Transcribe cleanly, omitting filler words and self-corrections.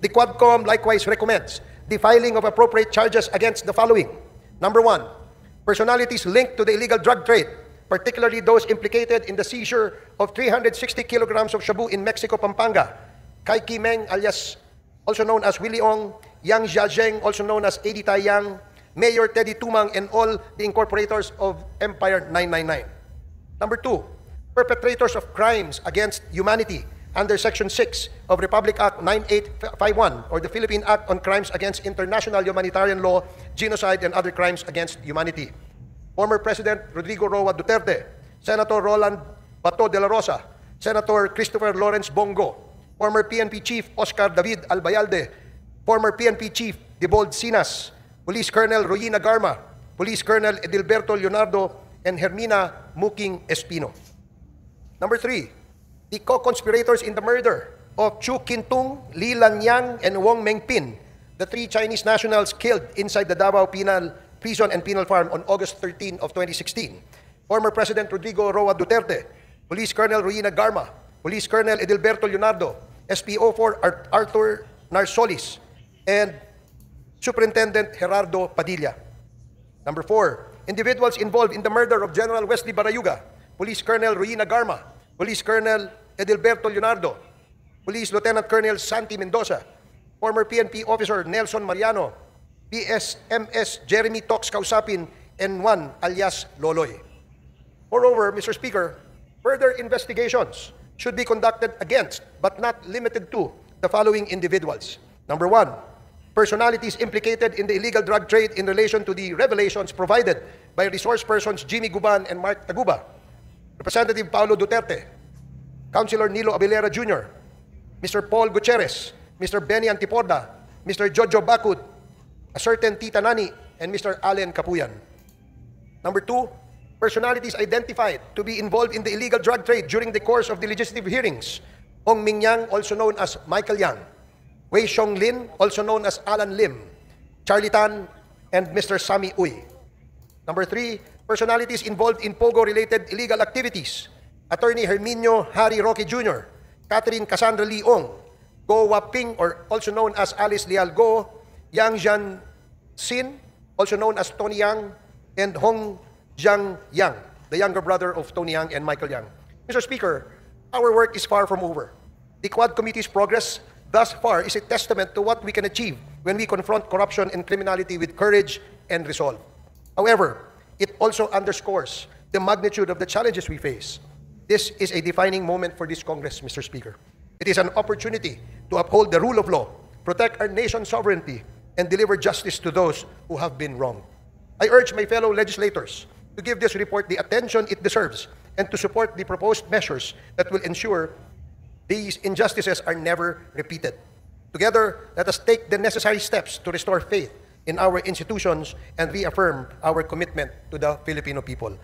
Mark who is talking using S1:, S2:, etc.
S1: The Quadcom likewise recommends the filing of appropriate charges against the following. Number 1, personalities linked to the illegal drug trade, particularly those implicated in the seizure of 360 kilograms of shabu in Mexico, Pampanga. Kai Kimeng, alias also known as Willie Ong, Yang Jiazheng, also known as Eddie Taiyang, Mayor Teddy Tumang, and all the incorporators of Empire 999. Number 2, perpetrators of crimes against humanity under Section 6 of Republic Act 9851 or the Philippine Act on Crimes Against International Humanitarian Law, Genocide, and Other Crimes Against Humanity. Former President Rodrigo Roa Duterte, Senator Roland Bato de la Rosa, Senator Christopher Lawrence Bongo, former PNP Chief Oscar David Albayalde, former PNP Chief Debold Sinas, Police Colonel Royina Garma, Police Colonel Edilberto Leonardo, and Hermina Muking Espino. Number 3, the co-conspirators in the murder of Chu Kintung, Li Lanyang, and Wong Mengpin, the 3 Chinese nationals killed inside the Davao Penal Prison and Penal Farm on August 13 of 2016. Former President Rodrigo Roa Duterte, Police Colonel Royina Garma, Police Colonel Edilberto Leonardo, SPO4 Arthur Narsolis, and Superintendent Gerardo Padilla. Number 4, individuals involved in the murder of General Wesley Barayuga, Police Colonel Royina Garma, Police Colonel Edilberto Leonardo, Police Lieutenant Colonel Santi Mendoza, former PNP Officer Nelson Mariano, PSMS Jeremy Tox Kausapin, and Juan alias Loloy. Moreover, Mr. Speaker, further investigations should be conducted against, but not limited to, the following individuals. Number 1, personalities implicated in the illegal drug trade in relation to the revelations provided by resource persons Jimmy Guban and Mark Taguba, Representative Paulo Duterte, Councilor Nilo Abilera Jr., Mr. Paul Gutierrez, Mr. Benny Antiporda, Mr. Jojo Bacud, a certain Tita Nani, and Mr. Allen Capuyan. Number 2, personalities identified to be involved in the illegal drug trade during the course of the legislative hearings: Ong Ming Yang, also known as Michael Yang, Wei Xiong Lin, also known as Alan Lim, Charlie Tan, and Mr. Sammy Uy. Number 3, personalities involved in Pogo-related illegal activities: Attorney Herminio Harry Roque Jr., Catherine Cassandra Leong, Go Waping, or also known as Alice Leal Go, Yang Jian Sin, also known as Tony Yang, and Hong Jiang Yang, the younger brother of Tony Yang and Michael Yang. Mr. Speaker, our work is far from over. The Quad Committee's progress thus far is a testament to what we can achieve when we confront corruption and criminality with courage and resolve. However, it also underscores the magnitude of the challenges we face. This is a defining moment for this Congress, Mr. Speaker. It is an opportunity to uphold the rule of law, protect our nation's sovereignty, and deliver justice to those who have been wronged. I urge my fellow legislators to give this report the attention it deserves and to support the proposed measures that will ensure these injustices are never repeated. Together, let us take the necessary steps to restore faith in our institutions and reaffirm our commitment to the Filipino people.